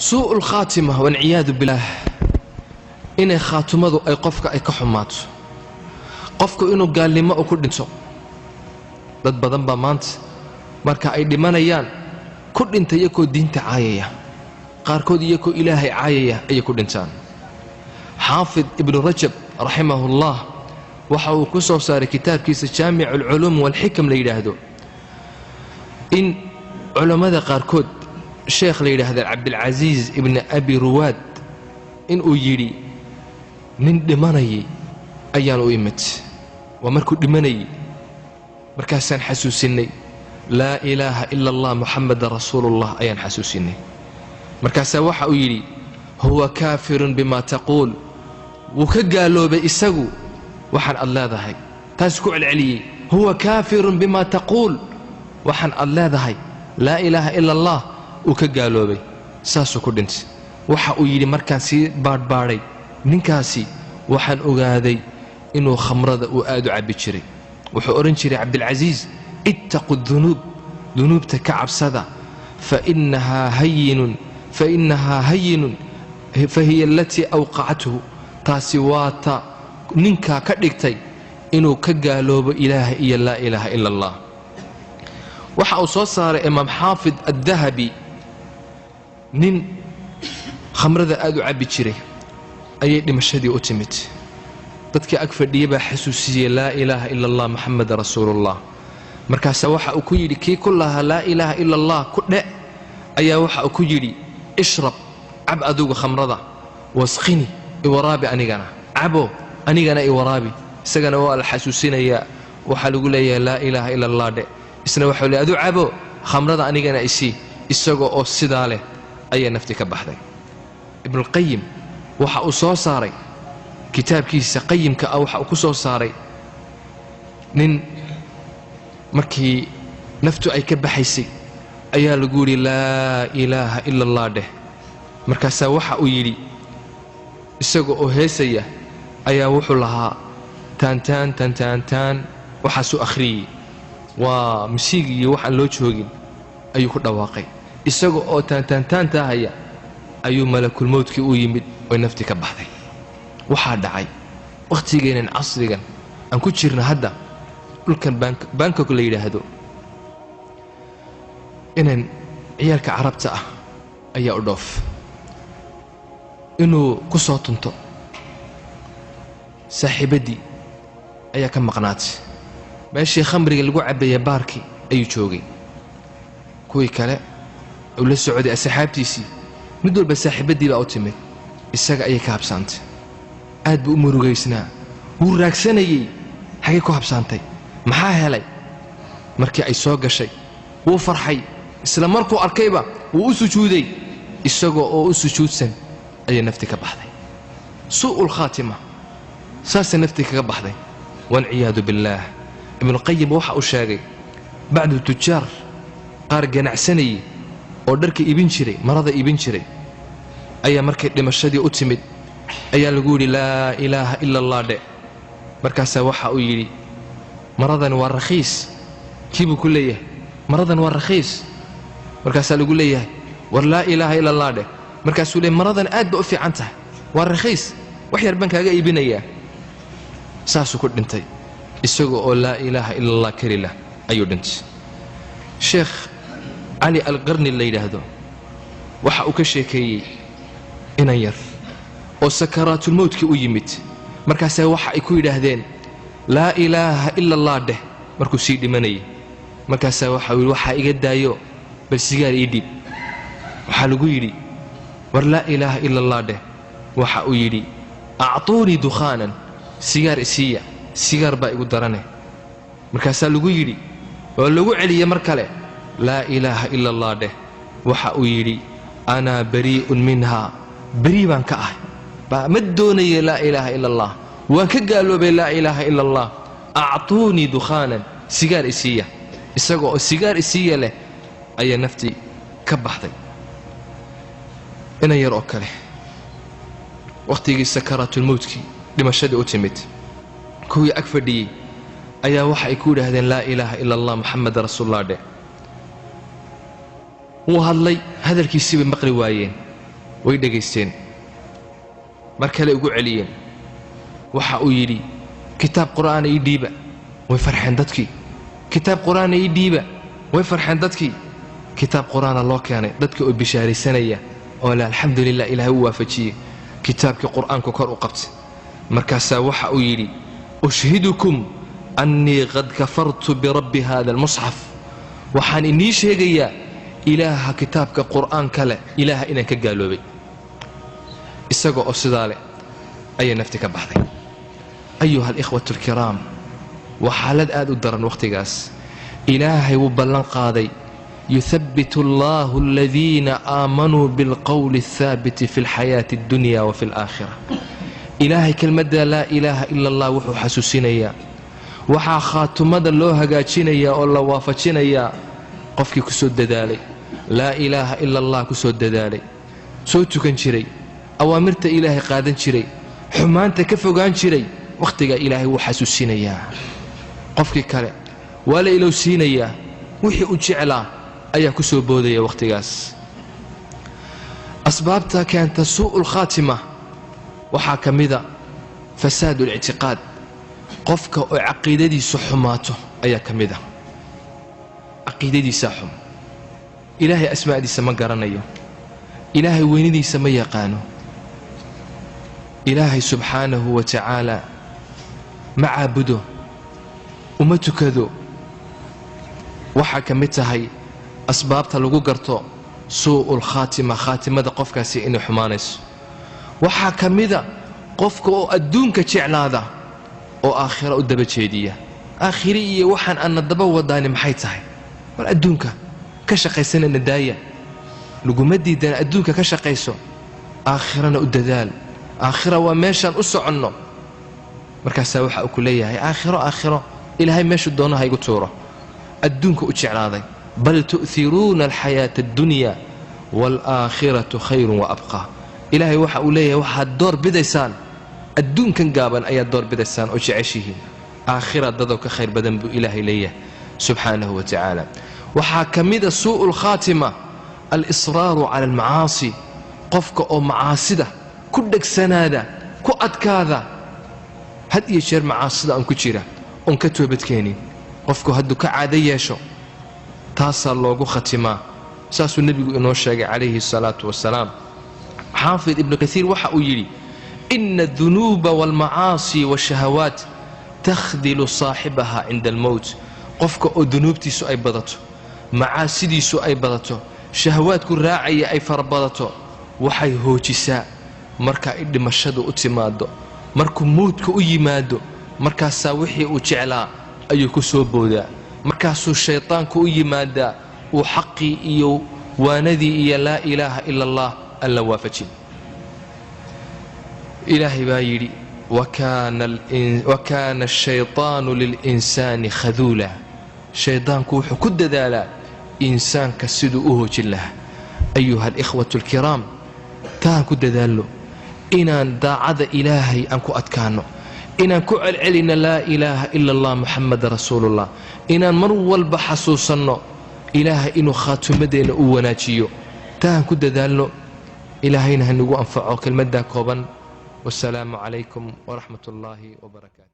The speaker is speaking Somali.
سوء الخاتمة والعياذ بالله إن خاتمة أي قفك أي كحمات قفك إنه قال لي ما أكل نسو ضد بدن بمانت مركا أي دمانيان كل أنت يكو دين تعاية قاركود يكو إلهي عاية أي كل إنسان حافظ ابن رجب رحمه الله وحاو كسو صار كتاب كيس جامع العلوم والحكم ليلهدو إن علماء قاركود الشيخ ليلهذا عبد العزيز ابن أبي رواد إن أجري من دماني أيان أيمت ومركو دماني مركاسان حسوسيني لا إله إلا الله محمد رسول الله أيان حسوسيني مركاسا وحا أجري هو كافر بما تقول وكقالوا بإساقو وحن الله ذهي تسكع العلي هو كافر بما تقول وحن الله ذهي لا إله إلا الله وكقالوا بي ساسو كدنت وحا أجري مركاسي باري ننكاسي وحن أغاذي إنه خمرض وآدو عبيتشري وحو أرنشري عبد العزيز اتقوا الذنوب ذنوب تكعب سذا فإنها هين فهي التي أوقعته تاسواتا ننكا كدكتي إنه كقالوب إله إلا لا إله إلا الله وحا صار إمام حافظ الذهبي نين خمرذا آدو عبيتشري أي دمشهدي أتمت dadka ag fadhiyay baa xasuusiyay laa ilaaha illa allah muhammad rasuulullah markaas waxa uu ku yiri kii kullaha laa ilaaha illa allah ku dhe ayaa waxa uu ku yiri ishrab ab aduga khamrada wasqini iwarabi anigana abo anigana iwarabi isagana waa la xasuusinaya waxa lagu leeyahay laa ilaaha illa allah dhe isna waxa uu leeyahay abo khamrada anigana isaga oo sidaa leh ayaa nafti ka baxday ibn al-qayyim waxa uu soo saaray kitaabkiisa qayimka ah waxa uu ku soo saaray nin markii naftu ay ka baxaysay ayaa lagu yiri laa ilaaha illa allah dheh markaas waxa uu yiri isaga oo heesaya ayaa wuxuu lahaa tan waxa soo akhriyay waa musiigi waxaan loo joogin ayuu ku dhawaaqay isaga oo tan taahaya ayuu malakul mawdki u yimid oo nafti ka baxday waxaa dhacay waqtigeena casrigan aan ku jirna hadda dhulkan Bangkok la yiraahdo inaan ciyaalka carabta ah ayaa u dhoof inuu ku soo tunto saaxiibadii ayaa ka maqnaatay meeshii khamriga lagu cabeeyay baarkii ayuu joogay kuwii kale oo la socday asxaabtiisii mid walba saaxiibadii baa u timid isaga ayay ka habsaantay aad buu murugaysnaa wuu raagsanayay xagee ku habsaantay maxaa helay markii ay soo gashay wuu farxay isla markuu arkayba wuu u sujuuday isagoo oo u sujuudsan ayay nafti ka baxday su'ul khaatima saas nafti ka baxday wal ciyaadu billaah ibn qayyim waxa uu sheegay bacdu tujaar qaar ganacsanay oo dharka ibin jiray marada ibin jiray ayaa markay dhimashadii u timid ayaa lagu yiri laa ilaaha illa allah de markaas waxa uu yiri maradan waa rakhiis kiibu ku leeyahay maradan waa rakhiis markaas lagu leeyahay war laa ilaaha illa allah de markaas uu leeyahay maradan aad ba u fiican tahay waa rakhiis wax yar ban kaaga iibinaya saasu ku dhintay isagoo oo laa ilaaha illa allah karilah ayuu dhintay sheekh ali al-qarni la yiraahdo waxa uu ka sheekeeyay inan yar oo sakaraatul mawdki u yimid markaas waxa ay ku yiraahdeen laa ilaaha illa allah dheh markuu sii dhimanay markaas waxa iga daayo bal sigaar ii dhib waxa lagu yiri war laa ilaaha illa allah dheh waxa uu yiri a'tuuni dukhanan sigaar isiya sigaar baa igu darane markaas lagu yiri oo lagu celiye mar kale laa ilaaha illa allah dheh waxa uu yiri ana bari'un minha bari baan ka ah ما دوني لا إله إلا الله وكقالوا بلا إله إلا الله أعطوني دخانا سيجار إسية إسقوا السيجار إسية له أي نفتي كبحتي أنا يروك له وقت يجي سكرات الموت كي لما شد أتمت كوي أكفر دي أي واحد يقول هذا لا إله إلا الله محمد رسول الله ده وهاللي هذا الكيسي بمقري وايين way dhegaysteen mar kale ugu celiyeen waxa uu yidhi kitaab qur'aan ii dhiiba way farxeen dadkii kitaab qur'aan ii dhiiba way farxeen dadkii kitaab qur'aana loo keenay dadka oo bishaaraysanaya oo la alxamdulilah ilaahay u waafajiyey kitaabkii qur'aanku kor u qabtay markaasaa waxa uu yidhi ushhidukum annii qad kafartu birabbi hada almusxaf waxaan inii sheegayaa ilaaha kitaabka qur'aanka leh ilaaha inaan ka gaaloobay isagoo oo sidaa leh ayay nafti ka baxday ayuha alikhwatu alkiraam waa xaalad aad u daran wakhtigaas ilaahay wuu ballan qaaday يثبت الله الذين آمنوا بالقول الثابت في الحياة الدنيا وفي الآخرة إلهي كلمة لا إله إلا الله وحو حسوسينيا وحا خاتمة الله هقاتشينيا والله وافتشينيا قفك كسود دالي لا إله إلا الله كسود دالي صوتو كان شري أوامرت إلهي قادن شري حمانت كفوقان شري وقتك إلهي وحسوسينيا قفك كالي ولا إلو سينيا وحي أجعلا ayaa ku soo boodaya waqtigaas asbaabta keenta suu'ul khaatima waxaa ka mida fasaadu اlictiqaad qofka oo caqiidadiisu xumaato ayaa ka mida caqiidadiisa xum ilaahay asmaadiisa ma garanayo ilaahay weynidiisa ma yaqaano ilaahay subxaanahu wa tacaala ma caabudo uma tukado waxaa ka mid tahay asbaabta lagu garto suu'ul khaatima khaatimada qofkaasi inay xumaanayso waxaa ka mida qofka oo adduunka jeclaada oo aakhira u daba jeediya aakhiri iyo waxaan ana daba wadaani maxay tahay war adduunka ka shaqaysanana daaya laguma diidana adduunka ka shaqayso aakhirana u dadaal aakhira waa meeshaan u soconno markaasaa waxa uu ku leeyahay aakhiro ilaahay meeshu doono ha igu tuuro adduunka u jeclaaday بل تؤثرون الحياة الدنيا والآخرة خير وأبقى إلهي وحا أوليه وحا الدور بديسان الدون كان قابا أي الدور بديسان أجعشه آخرة ضدوك خير بدن إلهي ليه سبحانه وتعالى وحا كميد سوء الخاتمة الإصرار على المعاصي قفك أو معاصدة كدك سنادة كأدكاذا هد يشير معاصدة أن كتيرة أن كتوبت كيني قفك هدك عادية شو تاسا لوغو ختما ساسو النبي إنه شاق عليه الصلاة والسلام حافظ ابن كثير وحا يري إن الذنوب والمعاصي والشهوات تخذل صاحبها عند الموت قفك أو ذنوبتي سو أي بدته معاصدي سو أي بدته شهوات كل راعي أي فربضته وحي هوجسا مركا إدي مشهدو أتمادو مركو موتك أيمادو مركا ساوحي أجعلا أيكو سوبودا markaasuu shaytaanku u yimaadaa uu xaqii iyo waanadii iyo laa ilaaha ila allah alla waafajin ilaahay baa yidhi wakaana ashaytaanu lilinsaani khaduula shaydaanku wuxuu ku dadaalaa insaanka siduu u hoojin lahaa ayuha alikhwatu alkiraam taan ku dadaalno inaan daacada ilaahay aan ku adkaanno inaan ku celcelina laa ilaaha ila allah muxamada rasuulullah inaan mar walba xasuusanno ilaahay inuu khaatimadeenna u wanaajiyo taan ku dadaalno ilaahayna ha nagu anfaco kelmaddaa kooban wasalaamu calaykum waraxmat ullaahi wabarakaatu